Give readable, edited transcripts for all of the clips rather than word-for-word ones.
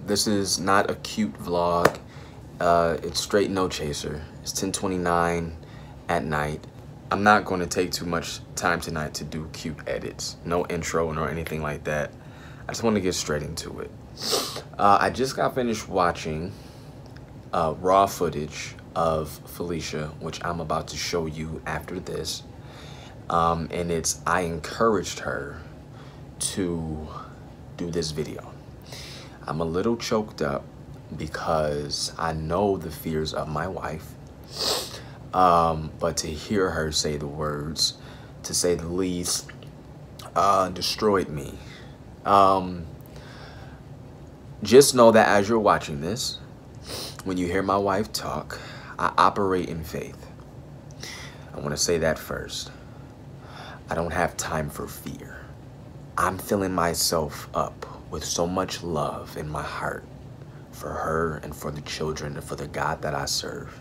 This is not a cute vlog. It's straight no chaser. It's 10:29 at night. I'm not going to take too much time tonight to do cute edits. No intro nor anything like that. I just want to get straight into it. I just got finished watching raw footage of Felicia, which I'm about to show you after this. And I encouraged her to do this video. I'm a little choked up because I know the fears of my wife. But to hear her say the words, to say the least, destroyed me. Just know that as you're watching this, when you hear my wife talk, I operate in faith. I want to say that first. I don't have time for fear. I'm filling myself up with so much love in my heart for her and for the children and for the God that I serve.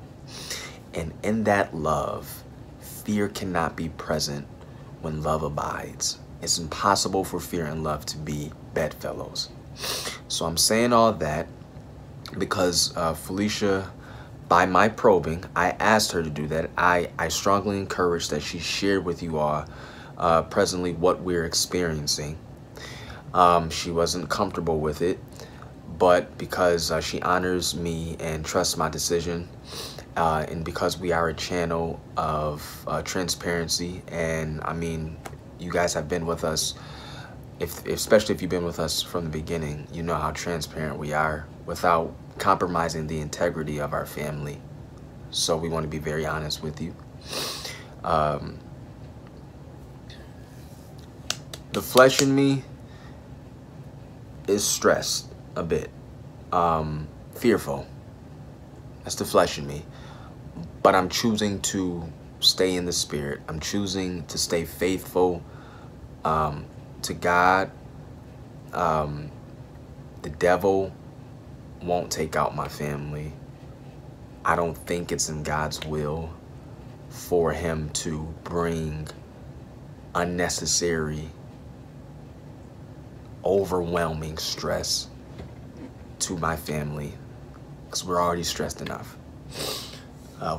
And in that love, fear cannot be present when love abides. It's impossible for fear and love to be bedfellows. So I'm saying all that because Felicia, by my probing, I asked her to do that. I strongly encourage that she shared with you all presently what we're experiencing. She wasn't comfortable with it, but because she honors me and trusts my decision, and because we are a channel of transparency, and I mean, you guys have been with us, especially if you've been with us from the beginning, you know how transparent we are without compromising the integrity of our family. So we want to be very honest with you. The flesh in me is stressed a bit, fearful. That's the flesh in me. But I'm choosing to stay in the spirit. I'm choosing to stay faithful to God. The devil won't take out my family. I don't think it's in God's will for him to bring unnecessary, overwhelming stress to my family, because we're already stressed enough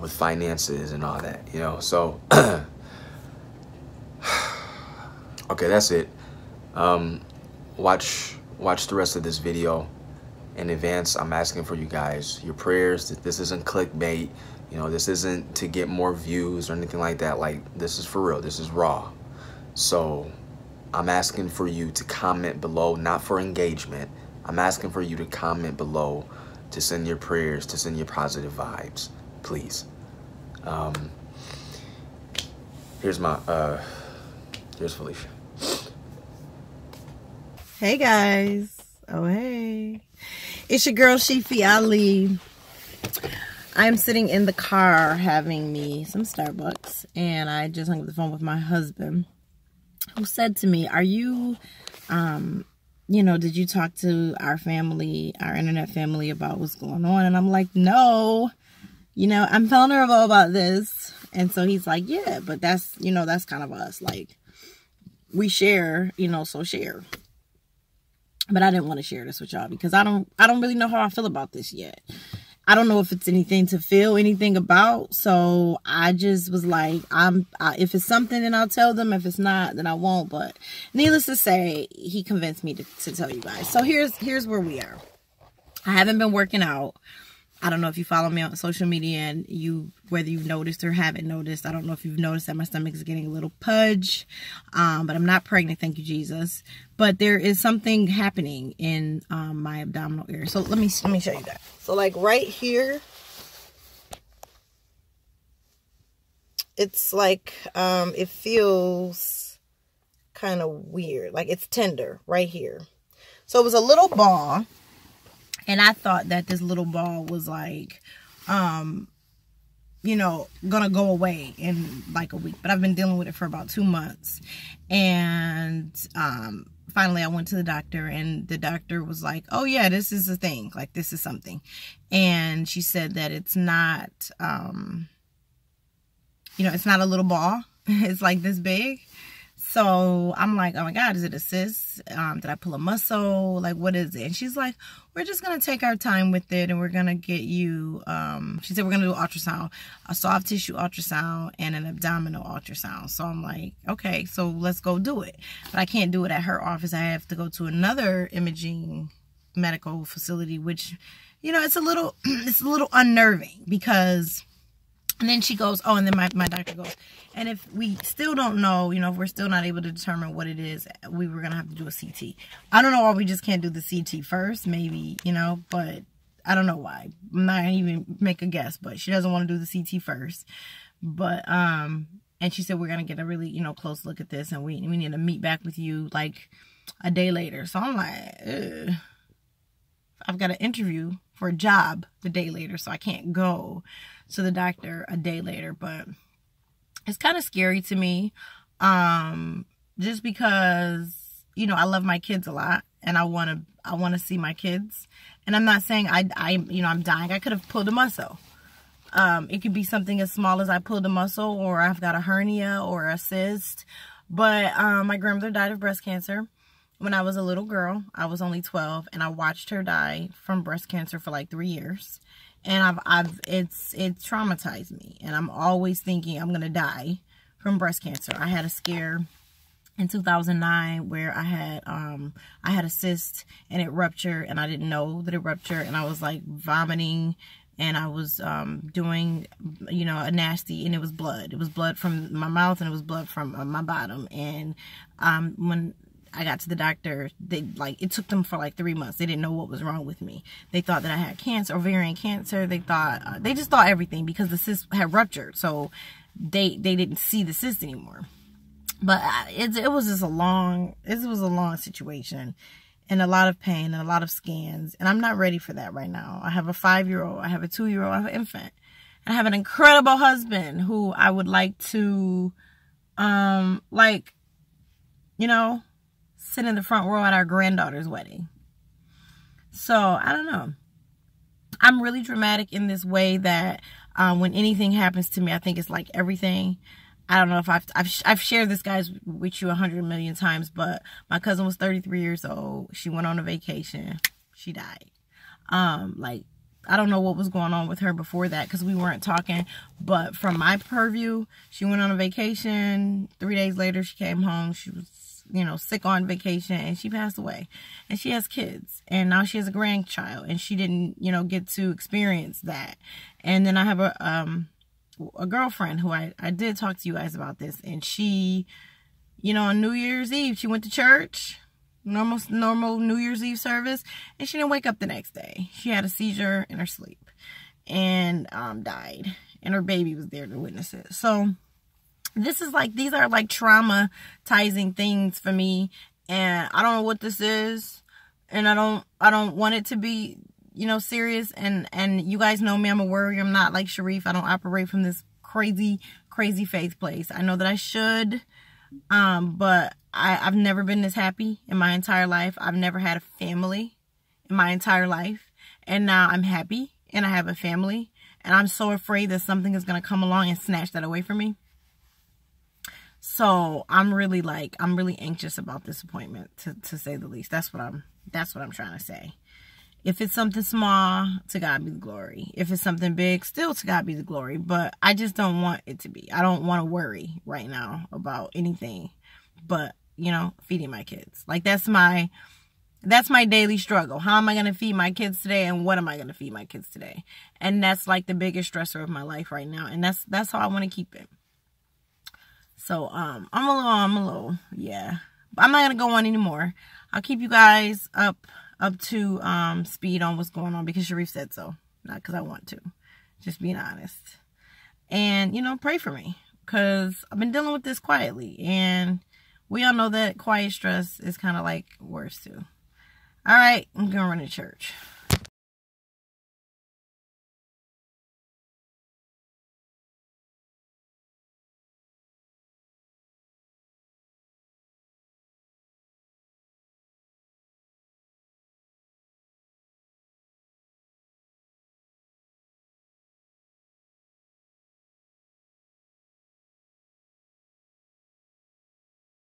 with finances and all that, you know. So okay, that's it. Watch the rest of this video. In advance, I'm asking for you guys your prayers. This isn't clickbait, you know. This isn't to get more views or anything like that. Like, this is for real. This is raw. So I'm asking for you to comment below, not for engagement. I'm asking for you to comment below, to send your prayers, to send your positive vibes, please. Here's Felicia. Hey guys. Oh hey. It's your girl Shifi Ali. I'm sitting in the car having me some Starbucks, and I just hung up the phone with my husband, who said to me, are you, you know, did you talk to our family, our internet family, about what's going on? And I'm like, no, you know, I'm vulnerable about this. And so he's like, yeah, but that's, you know, that's kind of us. Like, we share, you know, so share. But I didn't want to share this with y'all because I don't really know how I feel about this yet. I don't know if it's anything to feel anything about. So I just was like, if it's something, then I'll tell them. If it's not, then I won't. But needless to say, he convinced me to tell you guys. So here's where we are. I haven't been working out. I don't know if you follow me on social media and whether you've noticed or haven't noticed. I don't know if you've noticed that my stomach is getting a little pudge, but I'm not pregnant, thank you, Jesus. But there is something happening in my abdominal area. So let me show you that. So like right here, it's like it feels kind of weird, like it's tender right here. So it was a little ball. And I thought that this little ball was like, you know, gonna go away in like a week. But I've been dealing with it for about 2 months. And finally I went to the doctor, and the doctor was like, oh yeah, this is a thing. Like, this is something. And she said that it's not, you know, it's not a little ball. It's like this big. So I'm like, oh my God, is it a cyst? Did I pull a muscle? Like, what is it? And she's like, we're just going to take our time with it, and we're going to get you, she said, we're going to do ultrasound, a soft tissue ultrasound and an abdominal ultrasound. So I'm like, okay, so let's go do it. But I can't do it at her office. I have to go to another imaging medical facility, which, you know, it's a little unnerving because... And then she goes, oh, and then my doctor goes, and if we still don't know, you know, if we're still not able to determine what it is, we were going to have to do a CT. I don't know why we just can't do the CT first, maybe, you know, but I don't know why. I'm not going to even make a guess, but she doesn't want to do the CT first. But, and she said, we're going to get a really, you know, close look at this, and we need to meet back with you like a day later. So I'm like, ugh. I've got an interview for a job the day later, so I can't go to the doctor a day later. But it's kind of scary to me, just because, you know, I love my kids a lot, and I want to see my kids. And I'm not saying you know, I'm dying. I could have pulled a muscle. It could be something as small as I pulled a muscle, or I've got a hernia or a cyst. But my grandmother died of breast cancer when I was a little girl. I was only 12, and I watched her die from breast cancer for like 3 years. And it's traumatized me. And I'm always thinking I'm going to die from breast cancer. I had a scare in 2009 where I had a cyst, and it ruptured, and I didn't know that it ruptured, and I was like vomiting, and I was doing, you know, a nasty, and it was blood. It was blood from my mouth, and it was blood from my bottom. And when I got to the doctor, it took them for like 3 months. They didn't know what was wrong with me. They thought that I had cancer, ovarian cancer. They just thought everything, because the cyst had ruptured. So they didn't see the cyst anymore. But it was just a long situation, and a lot of pain, and a lot of scans. And I'm not ready for that right now. I have a 5-year-old, I have a 2-year-old, I have an infant. And I have an incredible husband who I would like to, you know, sit in the front row at our granddaughter's wedding. So, I don't know. I'm really dramatic in this way that when anything happens to me, I think it's like everything. I don't know if I've shared this, guys, with you 100 million times, but my cousin was 33 years old. She went on a vacation. She died. I don't know what was going on with her before that, because we weren't talking. But from my purview, she went on a vacation. 3 days later, she came home. She was, you know, sick on vacation, and she passed away. And she has kids, and now she has a grandchild, and she didn't, you know, get to experience that. And then I have a girlfriend who I did talk to you guys about this, and she, you know, on New Year's Eve, she went to church, normal New Year's Eve service, and she didn't wake up the next day. She had a seizure in her sleep and died, and her baby was there to witness it. So these are like traumatizing things for me, and I don't know what this is, and I don't want it to be, you know, serious. And you guys know me, I'm a worrier. I'm not like Sharif. I don't operate from this crazy faith place. I know that I should, but I've never been this happy in my entire life. I've never had a family in my entire life, and now I'm happy and I have a family, and I'm so afraid that something is going to come along and snatch that away from me. So I'm really anxious about this appointment, to say the least. That's what I'm trying to say. If it's something small, to God be the glory. If it's something big, still to God be the glory. But I just don't want it to be. I don't want to worry right now about anything but, you know, feeding my kids. Like, that's my daily struggle. How am I going to feed my kids today, and what am I going to feed my kids today? And that's like the biggest stressor of my life right now. And that's how I want to keep it. So, I'm a little, yeah. But I'm not going to go on anymore. I'll keep you guys up to speed on what's going on, because Sharif said so, not because I want to, just being honest. And, you know, pray for me, because I've been dealing with this quietly, and we all know that quiet stress is kind of like worse too. All right, I'm gonna run to church.